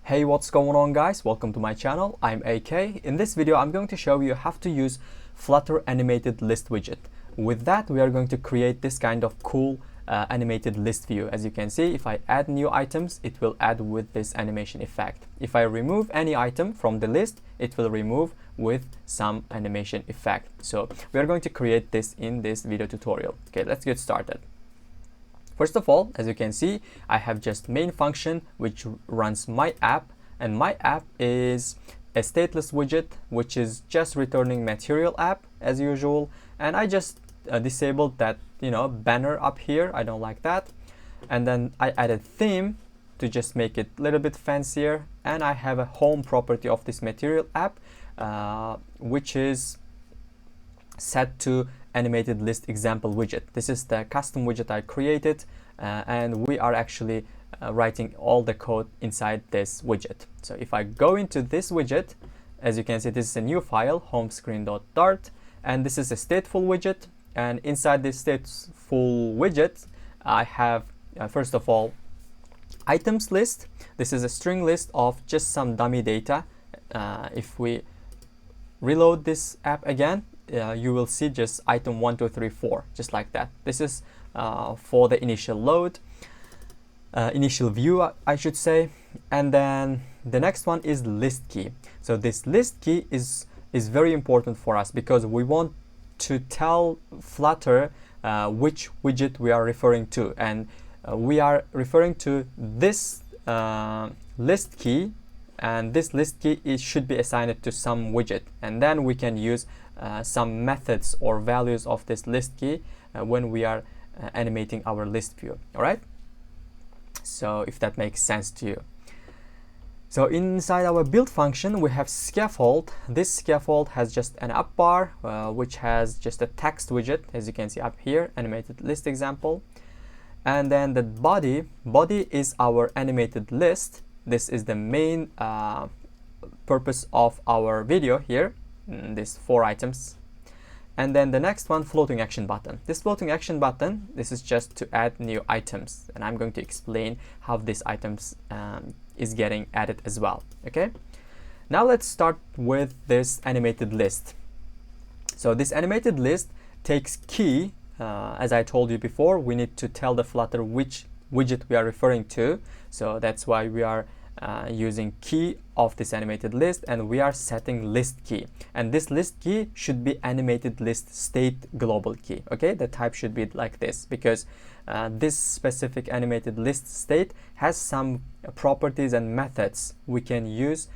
Hey, what's going on guys? Welcome to my channel. I'm AK. In this video, I'm going to show you how to use Flutter animated list widget. With that, we are going to create this kind of cool animated list view. As you can see, if I add new items, it will add with this animation effect. If I remove any item from the list, it will remove with some animation effect. So we are going to create this in this video tutorial. Okay, let's get started. First of all, as you can see, I have just main function which runs my app, and my app is a stateless widget which is just returning material app as usual, and I just disabled that banner up here. I don't like that. And then I added theme to just make it a little bit fancier, and I have a home property of this material app which is set to animated list example widget. This is the custom widget I created, and we are actually writing all the code inside this widget. So if I go into this widget, as you can see, this is a new file, homescreen.dart, and this is a stateful widget. And inside this stateful widget, I have first of all items list. This is a string list of just some dummy data. If we reload this app again, you will see just item 1, 2, 3, 4, just like that. This is for the initial load, initial view, I should say. And then the next one is list key. So this list key is very important for us because we want to tell Flutter which widget we are referring to, and we are referring to this list key, and this list key should be assigned to some widget, and then we can use some methods or values of this list key when we are animating our list view. All right, so if that makes sense to you. So inside our build function, we have scaffold. This scaffold has just an up bar which has just a text widget, as you can see up here, animated list example. And then the body is our animated list. This is the main purpose of our video here, these 4 items. And then the next one, floating action button. This floating action button, this is just to add new items, and I'm going to explain how these items is getting added as well. Okay, now let's start with this animated list. So this animated list takes key. As I told you before, we need to tell the Flutter which widget we are referring to, so that's why we are using key of this animated list, and we are setting list key, and this list key should be animated list state global key. Okay, the type should be like this because this specific animated list state has some properties and methods we can use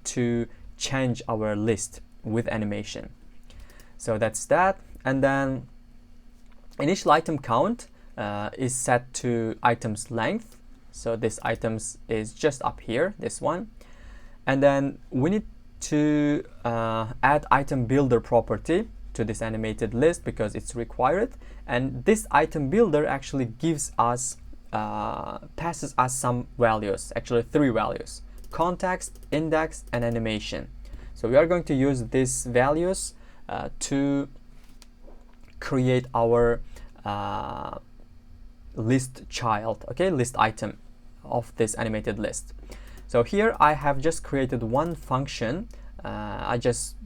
to change our list with animation. So that's that. And then initial item count is set to items length. So this items is just up here, this one. And then we need to add item builder property to this animated list because it's required. And this item builder actually gives us, passes us some values, actually 3 values: context, index, and animation. So we are going to use these values to create our list child, okay, list item of this animated list. So here I have just created one function. I just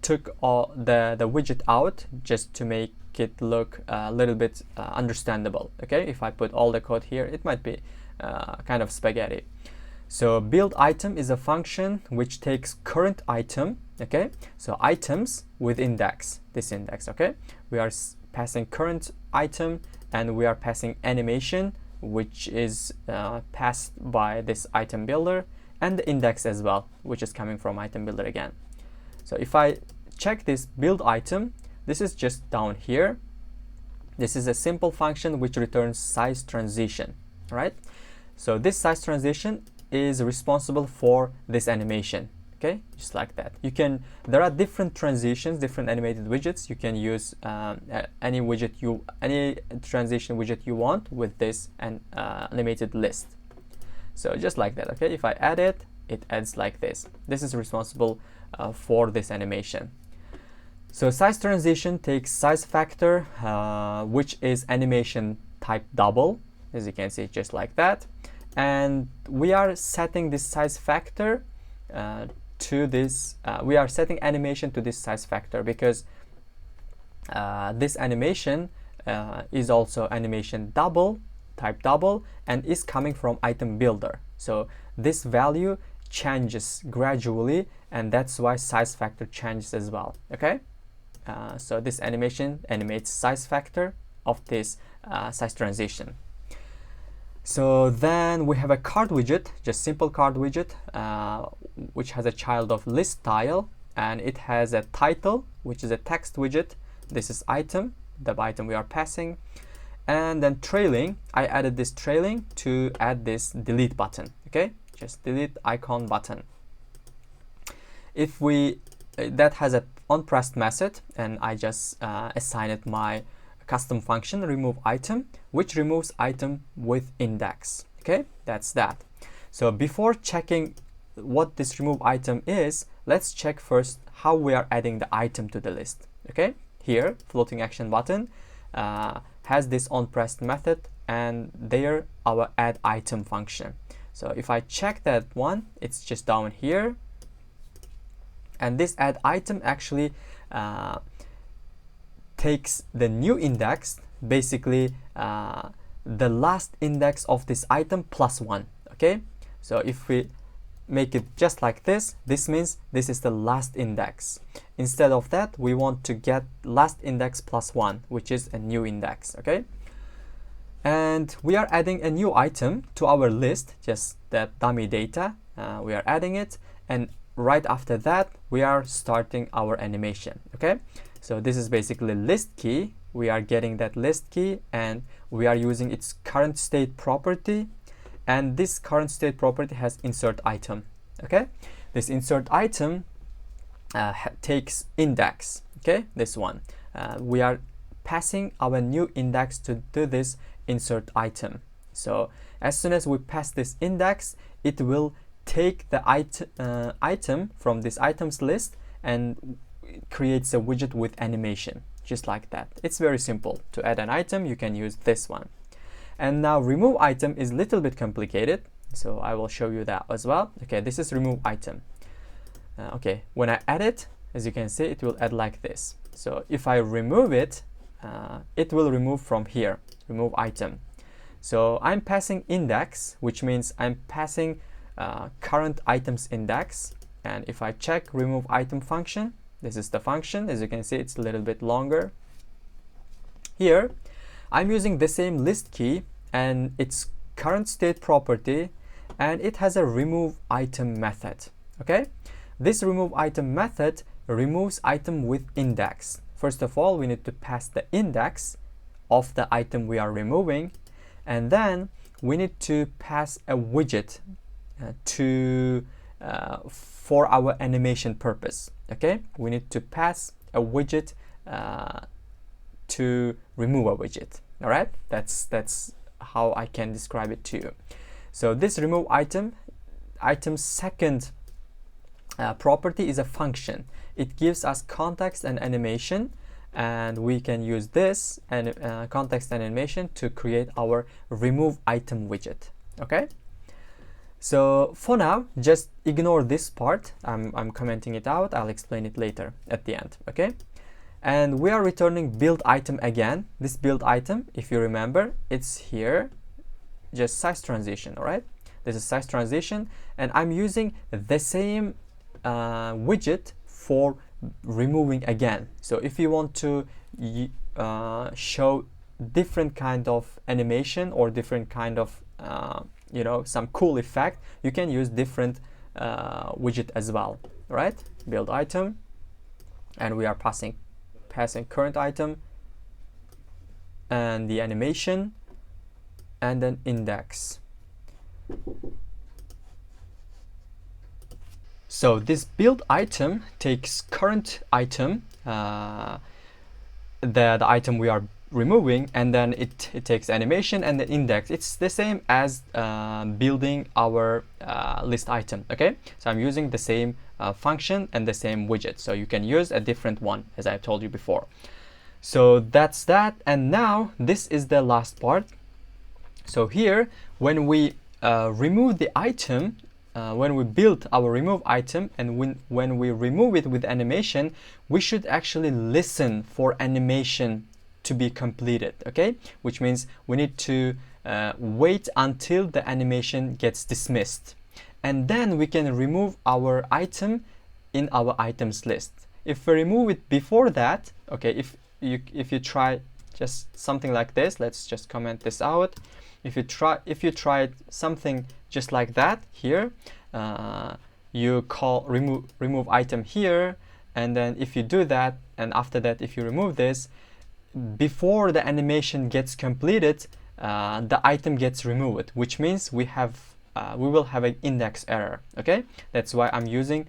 took all the widget out just to make it look a little bit understandable. Okay, if I put all the code here, it might be kind of spaghetti. So build item is a function which takes current item. Okay, so items with index, this index. Okay, we are passing current item, and we are passing animation, which is passed by this item builder, and the index as well, which is coming from item builder again. So if I check this build item, this is just down here. This is a simple function which returns size transition, right? So this size transition is responsible for this animation. Okay, just like that. You can, there are different transitions, different animated widgets. You can use any widget any transition widget you want with this animated list. So just like that. Okay, if I add it, it adds like this. This is responsible for this animation. So size transition takes size factor, which is animation type double, as you can see, just like that. and we are setting this size factor to this. We are setting animation to this size factor because this animation is also animation double, type double, and is coming from item builder. So this value changes gradually, and that's why size factor changes as well. Okay, so this animation animates size factor of this size transition. So then we have a card widget, just simple card widget, which has a child of list style, and it has a title, which is a text widget. This is item, the item we are passing, and then trailing. I added this trailing to add this delete button. Okay, just delete icon button. If we that has a onPressed method, and I just assign it my custom function remove item, which removes item with index. Okay, that's that. So before checking what this remove item is, let's check first how we are adding the item to the list. Okay, here floating action button has this onPressed method, and there our add item function. So if I check that one, it's just down here, and this add item actually takes the new index, basically the last index of this item plus 1. Okay, so if we make it just like this, this means this is the last index. Instead of that, we want to get last index plus 1, which is a new index. Okay, and we are adding a new item to our list, just that dummy data. We are adding it, and right after that we are starting our animation. Okay, so this is basically list key. We are getting that list key, and we are using its current state property, and this current state property has insert item. Okay, this insert item takes index. Okay, this one we are passing our new index to this insert item. So as soon as we pass this index, it will take the item from this items list and creates a widget with animation, just like that. It's very simple. To add an item, you can use this one. And now remove item is a little bit complicated, so I will show you that as well. Okay, this is remove item. Okay, when I add it, as you can see, it will add like this. So if I remove it, it will remove from here, remove item. So I'm passing index, which means I'm passing current items index. And if I check remove item function, this is the function. As you can see, it's a little bit longer. Here, I'm using the same list key and its current state property, and it has a remove item method. Okay, this remove item method removes item with index. First of all, we need to pass the index of the item we are removing, and then we need to pass a widget for our animation purpose. Okay, we need to pass a widget to remove a widget. All right, that's how I can describe it to you. So this remove item's second property is a function. It gives us context and animation, and we can use this and context and animation to create our remove item widget. Okay, so for now, just ignore this part. I'm commenting it out. I'll explain it later at the end. Okay, and we are returning build item again. This build item, if you remember, it's here, just size transition. All right, this is size transition, and I'm using the same widget for removing again. So if you want to show different kind of animation or different kind of some cool effect, you can use different widget as well. Right, build item, and we are passing current item and the animation, and then index. So this build item takes current item, the item we are removing, and then it takes animation and the index. It's the same as building our list item. Okay, so I'm using the same function and the same widget, so you can use a different one, as I told you before. So that's that, and now this is the last part. So here, when we remove the item, when we build our remove item, and when we remove it with animation, we should actually listen for animation to be completed, okay? Which means we need to wait until the animation gets dismissed, and then we can remove our item in our items list. If we remove it before that, okay, if you try just something like this, let's just comment this out. If you tried something just like that here, you call remove item here, and then if you do that, and after that if you remove this, before the animation gets completed, the item gets removed, which means we will have an index error. Okay, that's why I'm using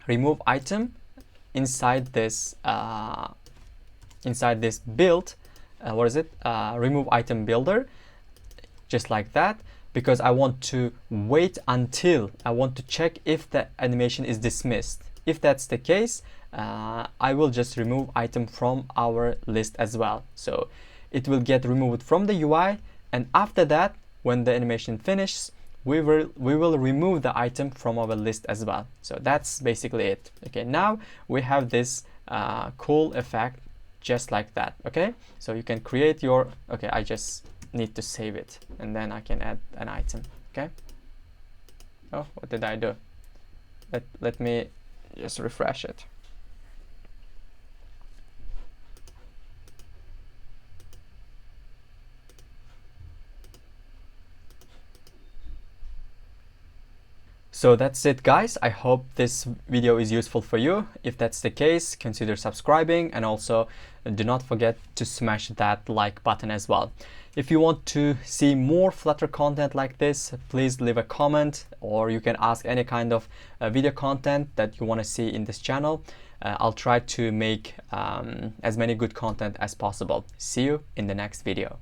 remove item inside this build. What is it? Remove item builder, just like that, because I want to wait until I want to check if the animation is dismissed. If that's the case, I will just remove item from our list as well. So it will get removed from the UI, and after that, when the animation finishes, we will remove the item from our list as well. So that's basically it. Okay, now we have this cool effect just like that. Okay, so you can create your, okay, I just need to save it, and then I can add an item. Okay, oh, what did I do? Let me just refresh it. So that's it, guys. I hope this video is useful for you. If that's the case, consider subscribing, and also do not forget to smash that like button as well. If you want to see more Flutter content like this, please leave a comment, or you can ask any kind of video content that you want to see in this channel. I'll try to make as many good content as possible. See you in the next video.